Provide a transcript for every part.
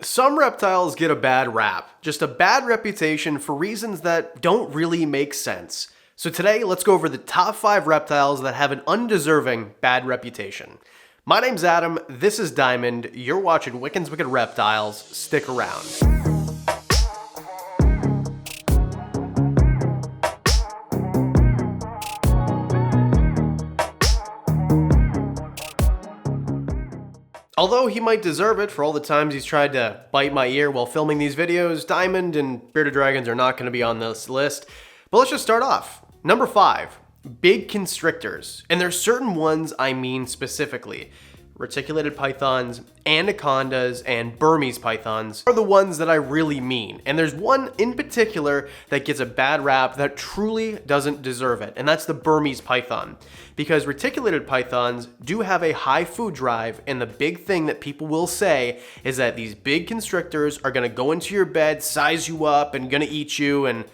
Some reptiles get a bad rap, just a bad reputation for reasons that don't really make sense. So today, let's go over the top 5 reptiles that have an undeserving bad reputation. My name's Adam, this is Diamond, you're watching Wickens Wicked Reptiles, stick around. Although he might deserve it for all the times he's tried to bite my ear while filming these videos, Diamond and Bearded Dragons are not going to be on this list. But let's just start off. Number 5, big constrictors. And there's certain ones I mean specifically. Reticulated pythons, anacondas, and Burmese pythons are the ones that I really mean. And there's one in particular that gets a bad rap that truly doesn't deserve it, and that's the Burmese python. Because reticulated pythons do have a high food drive, and the big thing that people will say is that these big constrictors are gonna go into your bed, size you up, and gonna eat you, and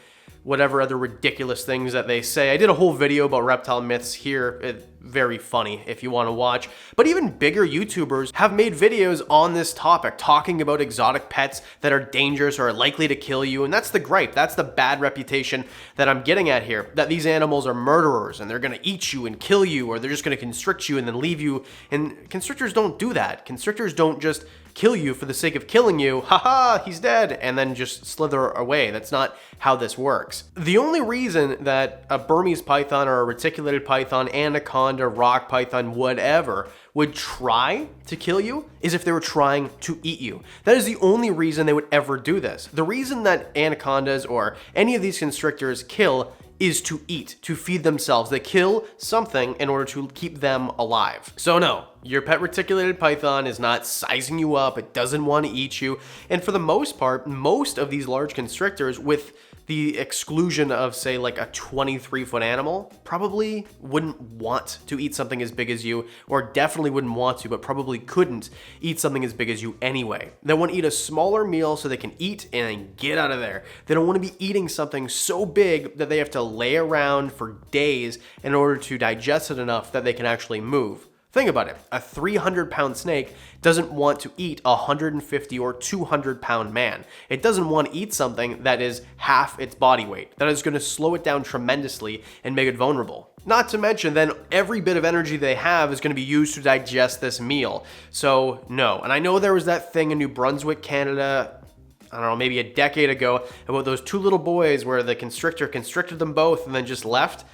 whatever other ridiculous things that they say. I did a whole video about reptile myths here. It's very funny if you want to watch. But even bigger YouTubers have made videos on this topic, talking about exotic pets that are dangerous or are likely to kill you. And that's the gripe. That's the bad reputation that I'm getting at here. That these animals are murderers and they're going to eat you and kill you, or they're just going to constrict you and then leave you. And constrictors don't do that. Constrictors don't just kill you for the sake of killing you, haha, he's dead, and then just slither away. That's not how this works. The only reason that a Burmese python or a reticulated python, anaconda, rock python, whatever, would try to kill you is if they were trying to eat you. That is the only reason they would ever do this. The reason that anacondas or any of these constrictors kill is to eat, to feed themselves. They kill something in order to keep them alive. So no, your pet reticulated python is not sizing you up, it doesn't want to eat you, and for the most part, most of these large constrictors, with the exclusion of, say, like a 23-foot animal, probably wouldn't want to eat something as big as you, or definitely wouldn't want to, but probably couldn't eat something as big as you anyway. They want to eat a smaller meal so they can eat and then get out of there. They don't want to be eating something so big that they have to lay around for days in order to digest it enough that they can actually move. Think about it. A 300-pound snake doesn't want to eat a 150 or 200-pound man. It doesn't want to eat something that is half its body weight. That is going to slow it down tremendously and make it vulnerable. Not to mention, then every bit of energy they have is going to be used to digest this meal. So no. And I know there was that thing in New Brunswick, Canada, I don't know, maybe a decade ago, about those 2 little boys where the constrictor constricted them both and then just left.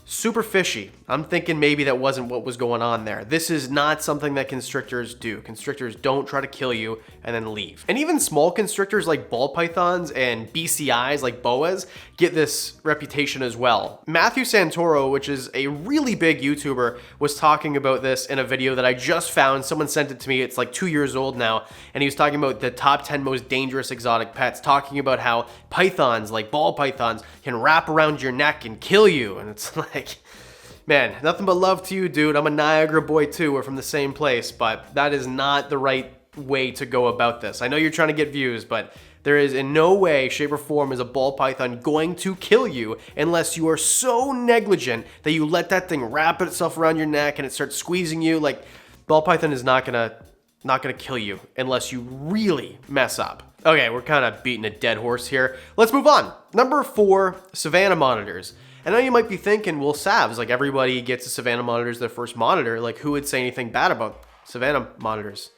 Super fishy. I'm thinking maybe that wasn't what was going on there. This is not something that constrictors do. Constrictors don't try to kill you and then leave. And even small constrictors like ball pythons and BCIs like boas get this reputation as well. Matthew Santoro, which is a really big YouTuber, was talking about this in a video that I just found. Someone sent it to me. It's like 2 years old now. And he was talking about the top 10 most dangerous exotic pets, talking about how pythons, like ball pythons, can wrap around your neck and kill you. And it's like, man, nothing but love to you, dude. I'm a Niagara boy too. We're from the same place, but that is not the right way to go about this. I know you're trying to get views, but there is in no way, shape, or form is a ball python going to kill you unless you are so negligent that you let that thing wrap itself around your neck and it starts squeezing you. Like, ball python is not gonna kill you unless you really mess up. Okay, we're kind of beating a dead horse here. Let's move on. Number 4, Savannah monitors. I know you might be thinking, well, Savs, like everybody gets a Savannah monitor as their first monitor. Like, who would say anything bad about Savannah monitors?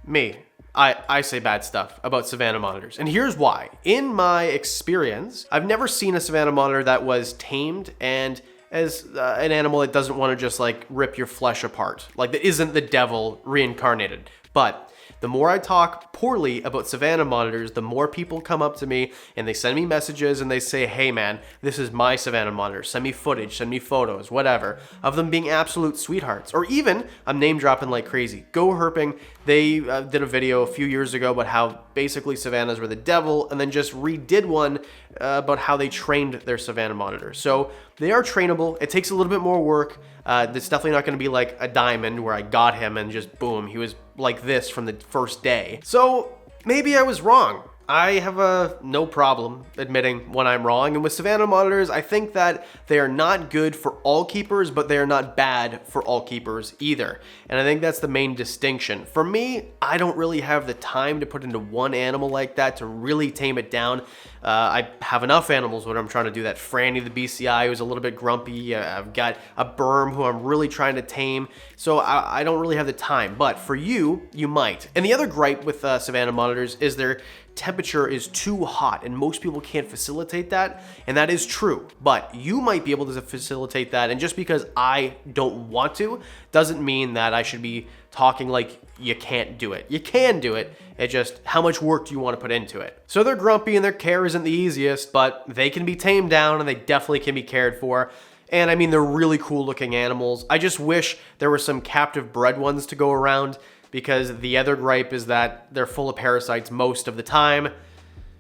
Me. I say bad stuff about Savannah monitors. And here's why. In my experience, I've never seen a Savannah monitor that was tamed and as an animal that doesn't want to just like rip your flesh apart. Like, that isn't the devil reincarnated. But the more I talk poorly about Savannah monitors, the more people come up to me and they send me messages and they say, hey man, this is my Savannah monitor. Send me footage, send me photos, whatever, of them being absolute sweethearts. Or even, I'm name dropping like crazy, Go Herping, they did a video a few years ago about how basically Savannahs were the devil, and then just redid one about how they trained their Savannah monitor. So they are trainable. It takes a little bit more work. It's definitely not going to be like a Diamond where I got him and just boom, he was like this from the first day. So maybe I was wrong. I have no problem admitting when I'm wrong. And with Savannah monitors, I think that they are not good for all keepers, but they are not bad for all keepers either. And I think that's the main distinction. For me, I don't really have the time to put into one animal like that to really tame it down. I have enough animals when I'm trying to do that. Franny the BCI, who's a little bit grumpy. I've got a Berm who I'm really trying to tame. So I don't really have the time. But for you, you might. And the other gripe with Savannah monitors is their temperature is too hot, and most people can't facilitate that, and that is true. But you might be able to facilitate that, and just because I don't want to doesn't mean that I should be talking like you can't do it. You can do it. It's just how much work do you want to put into it? So they're grumpy and their care isn't the easiest, but they can be tamed down and they definitely can be cared for. And I mean, they're really cool looking animals. I just wish there were some captive bred ones to go around, because the other gripe is that they're full of parasites most of the time.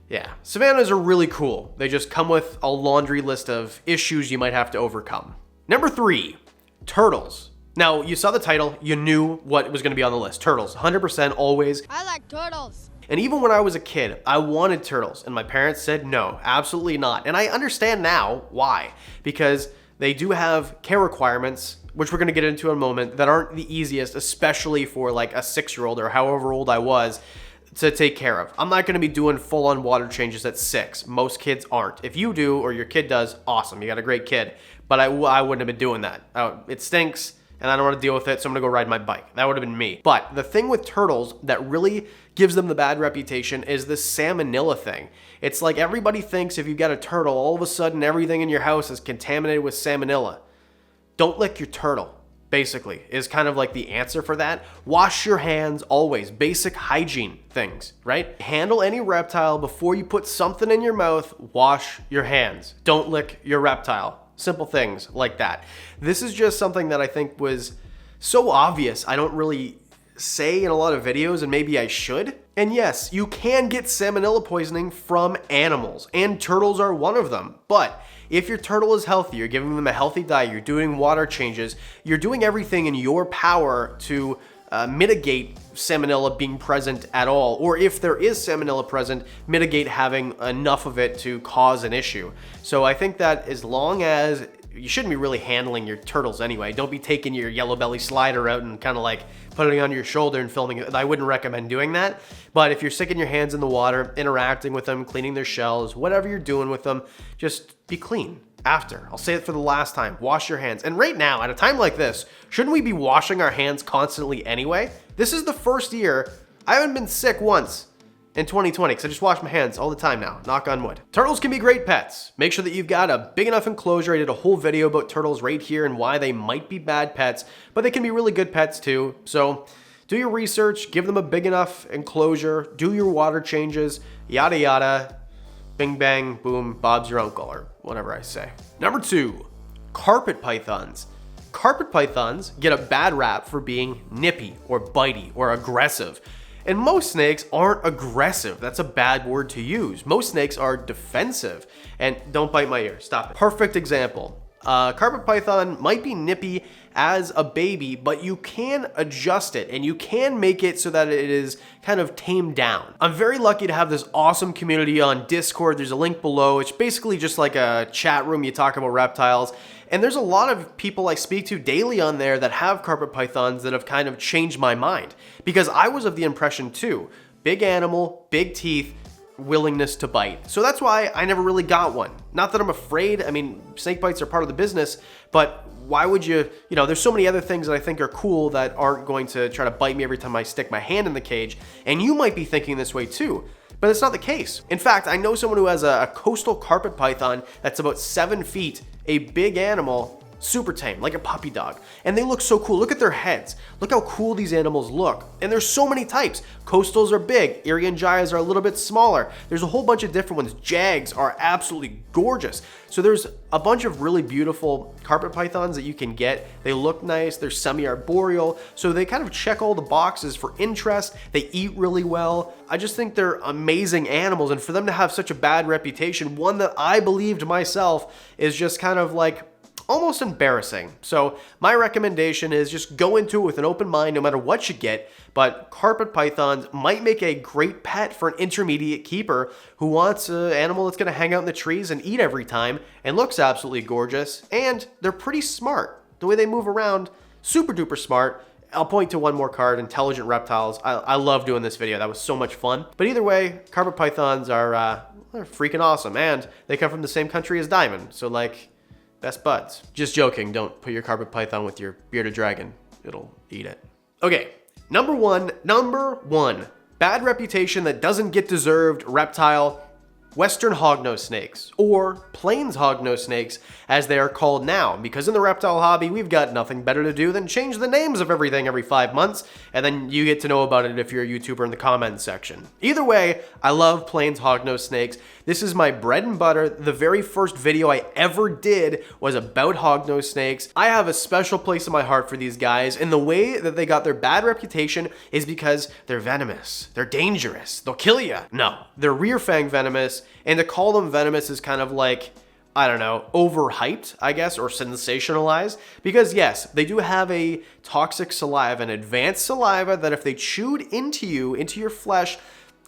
Yeah, Savannahs are really cool. They just come with a laundry list of issues you might have to overcome. Number 3, turtles. Now, you saw the title, you knew what was going to be on the list. Turtles, 100% always. I like turtles. And even when I was a kid, I wanted turtles, and my parents said no, absolutely not. And I understand now why, because they do have care requirements, which we're going to get into in a moment, that aren't the easiest, especially for like a 6-year-old or however old I was, to take care of. I'm not going to be doing full-on water changes at 6. Most kids aren't. If you do, or your kid does, awesome. You got a great kid. But I wouldn't have been doing that. It stinks, and I don't want to deal with it, so I'm going to go ride my bike. That would have been me. But the thing with turtles that really gives them the bad reputation is this salmonella thing. It's like everybody thinks if you got a turtle, all of a sudden everything in your house is contaminated with salmonella. Don't lick your turtle, basically, is kind of like the answer for that. Wash your hands always. Basic hygiene things, right? Handle any reptile before you put something in your mouth. Wash your hands. Don't lick your reptile. Simple things like that. This is just something that I think was so obvious. I don't really say in a lot of videos, and maybe I should. And yes, you can get salmonella poisoning from animals, and turtles are one of them. But if your turtle is healthy, you're giving them a healthy diet, you're doing water changes, you're doing everything in your power to mitigate salmonella being present at all, or if there is salmonella present, mitigate having enough of it to cause an issue. So I think that as long as you shouldn't be really handling your turtles anyway. Don't be taking your yellow belly slider out and kind of like putting it on your shoulder and filming it. I wouldn't recommend doing that. But if you're sticking your hands in the water, interacting with them, cleaning their shells, whatever you're doing with them, just be clean after. I'll say it for the last time. Wash your hands. And right now, at a time like this, shouldn't we be washing our hands constantly anyway? This is the first year I haven't been sick once in 2020, because I just wash my hands all the time now, knock on wood. Turtles can be great pets. Make sure that you've got a big enough enclosure. I did a whole video about turtles right here and why they might be bad pets, but they can be really good pets too. So do your research, give them a big enough enclosure, do your water changes, yada yada, bing bang, boom, Bob's your uncle, or whatever I say. Number 2, carpet pythons. Carpet pythons get a bad rap for being nippy or bitey or aggressive. And most snakes aren't aggressive. That's a bad word to use. Most snakes are defensive. And don't bite my ear, stop it. Perfect example. Carpet python might be nippy as a baby, but you can adjust it and you can make it so that it is kind of tamed down. I'm very lucky to have this awesome community on Discord. There's a link below. It's basically just like a chat room. You talk about reptiles. And there's a lot of people I speak to daily on there that have carpet pythons that have kind of changed my mind. Because I was of the impression too, big animal, big teeth, willingness to bite. So that's why I never really got one. Not that I'm afraid. I mean, snake bites are part of the business, but why would you know, there's so many other things that I think are cool that aren't going to try to bite me every time I stick my hand in the cage. And you might be thinking this way too. But it's not the case. In fact, I know someone who has a coastal carpet python that's about 7 feet, a big animal, super tame, like a puppy dog. And they look so cool. Look at their heads. Look how cool these animals look. And there's so many types. Coastals are big. Irian Jayas are a little bit smaller. There's a whole bunch of different ones. Jags are absolutely gorgeous. So there's a bunch of really beautiful carpet pythons that you can get. They look nice. They're semi-arboreal. So they kind of check all the boxes for interest. They eat really well. I just think they're amazing animals. And for them to have such a bad reputation, one that I believed myself is just kind of like almost embarrassing. So my recommendation is just go into it with an open mind no matter what you get, but carpet pythons might make a great pet for an intermediate keeper who wants an animal that's going to hang out in the trees and eat every time and looks absolutely gorgeous, and they're pretty smart. The way they move around, super duper smart. I'll point to one more card, Intelligent Reptiles. I love doing this video. That was so much fun. But either way, carpet pythons are they're freaking awesome, and they come from the same country as Diamond, so like, best buds. Just joking, don't put your carpet python with your bearded dragon. It'll eat it. Okay, number one, bad reputation that doesn't get deserved reptile, Western hognose snakes, or plains hognose snakes as they are called now, because in the reptile hobby we've got nothing better to do than change the names of everything every 5 months, and then you get to know about it if you're a YouTuber in the comments section. Either way, I love plains hognose snakes. This is my bread and butter. The very first video I ever did was about hognose snakes. I have a special place in my heart for these guys, and the way that they got their bad reputation is because they're venomous. They're dangerous. They'll kill you. No, they're rear fang venomous, and to call them venomous is kind of like, I don't know, overhyped, I guess, or sensationalized, because yes, they do have a toxic saliva, an advanced saliva that if they chewed into you, into your flesh,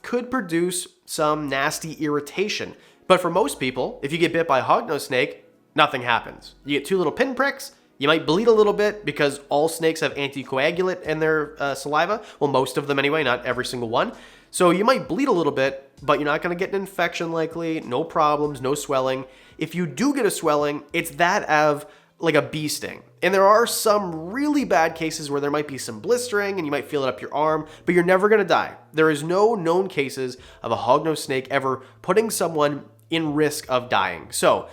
could produce some nasty irritation. But for most people, if you get bit by a hognose snake, nothing happens. You get 2 little pinpricks, you might bleed a little bit because all snakes have anticoagulant in their saliva. Well, most of them anyway, not every single one. So you might bleed a little bit, but you're not gonna get an infection likely, no problems, no swelling. If you do get a swelling, it's that of like a bee sting. And there are some really bad cases where there might be some blistering and you might feel it up your arm, but you're never gonna die. There is no known cases of a hognose snake ever putting someone in risk of dying. So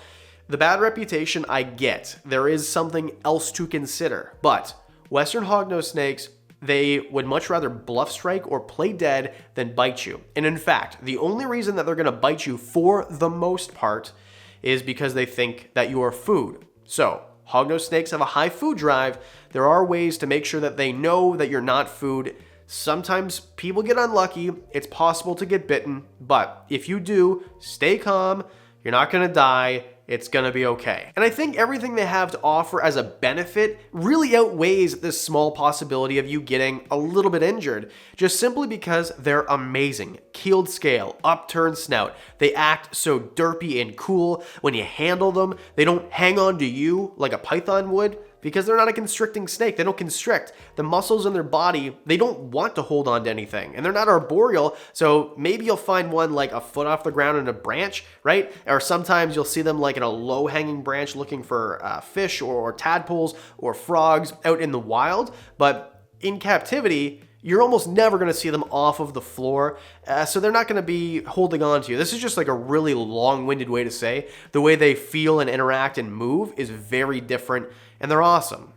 the bad reputation I get, there is something else to consider, but Western hognose snakes, they would much rather bluff strike or play dead than bite you. And in fact, the only reason that they're gonna bite you for the most part is because they think that you are food. So hognose snakes have a high food drive. There are ways to make sure that they know that you're not food. Sometimes people get unlucky. It's possible to get bitten, but if you do, stay calm. You're not gonna die. It's gonna be okay. And I think everything they have to offer as a benefit really outweighs this small possibility of you getting a little bit injured, just simply because they're amazing. Keeled scale, upturned snout. They act so derpy and cool. When you handle them, they don't hang on to you like a python would, because they're not a constricting snake. They don't constrict. The muscles in their body, they don't want to hold on to anything. And they're not arboreal, so maybe you'll find one like a foot off the ground in a branch, right? Or sometimes you'll see them like in a low-hanging branch looking for fish or tadpoles or frogs out in the wild. But in captivity, you're almost never going to see them off of the floor, so they're not going to be holding on to you. This is just like a really long-winded way to say the way they feel and interact and move is very different, and they're awesome.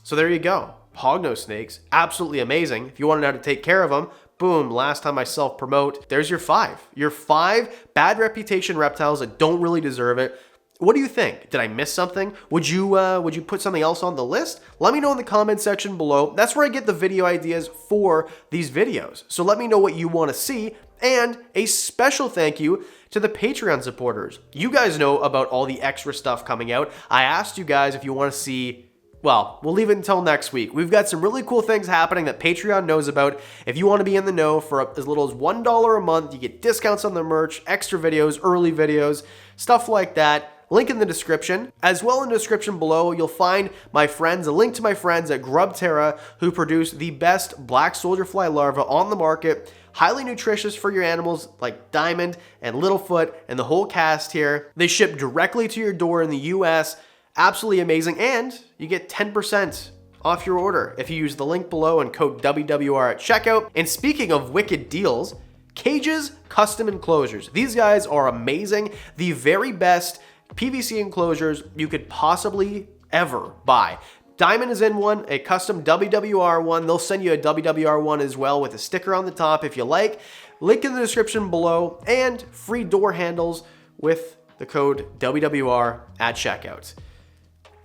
So there you go. Hognose snakes, absolutely amazing. If you want to know how to take care of them, boom, last time I self-promote, there's your 5. Your 5 bad reputation reptiles that don't really deserve it. What do you think? Did I miss something? Would you put something else on the list? Let me know in the comment section below. That's where I get the video ideas for these videos. So let me know what you want to see. And a special thank you to the Patreon supporters. You guys know about all the extra stuff coming out. I asked you guys if you want to see, well, we'll leave it until next week. We've got some really cool things happening that Patreon knows about. If you want to be in the know for as little as $1 a month, you get discounts on the merch, extra videos, early videos, stuff like that. Link in the description. As well in the description below, you'll find my friends, a link to my friends at Grubterra who produce the best black soldier fly larva on the market. Highly nutritious for your animals like Diamond and Littlefoot and the whole cast here. They ship directly to your door in the US. Absolutely amazing. And you get 10% off your order if you use the link below and code WWR at checkout. And speaking of wicked deals, Cages Custom Enclosures. These guys are amazing. The very best PVC enclosures you could possibly ever buy. Diamond is in one, a custom WWR one. They'll send you a WWR one as well with a sticker on the top if you like. Link in the description below, and free door handles with the code WWR at checkout.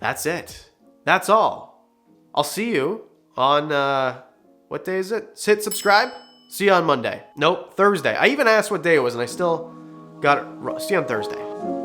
That's it. That's all. I'll see you on, what day is it? Hit subscribe. See you on Monday. Nope, Thursday. I even asked what day it was and I still got it wrong. See you on Thursday.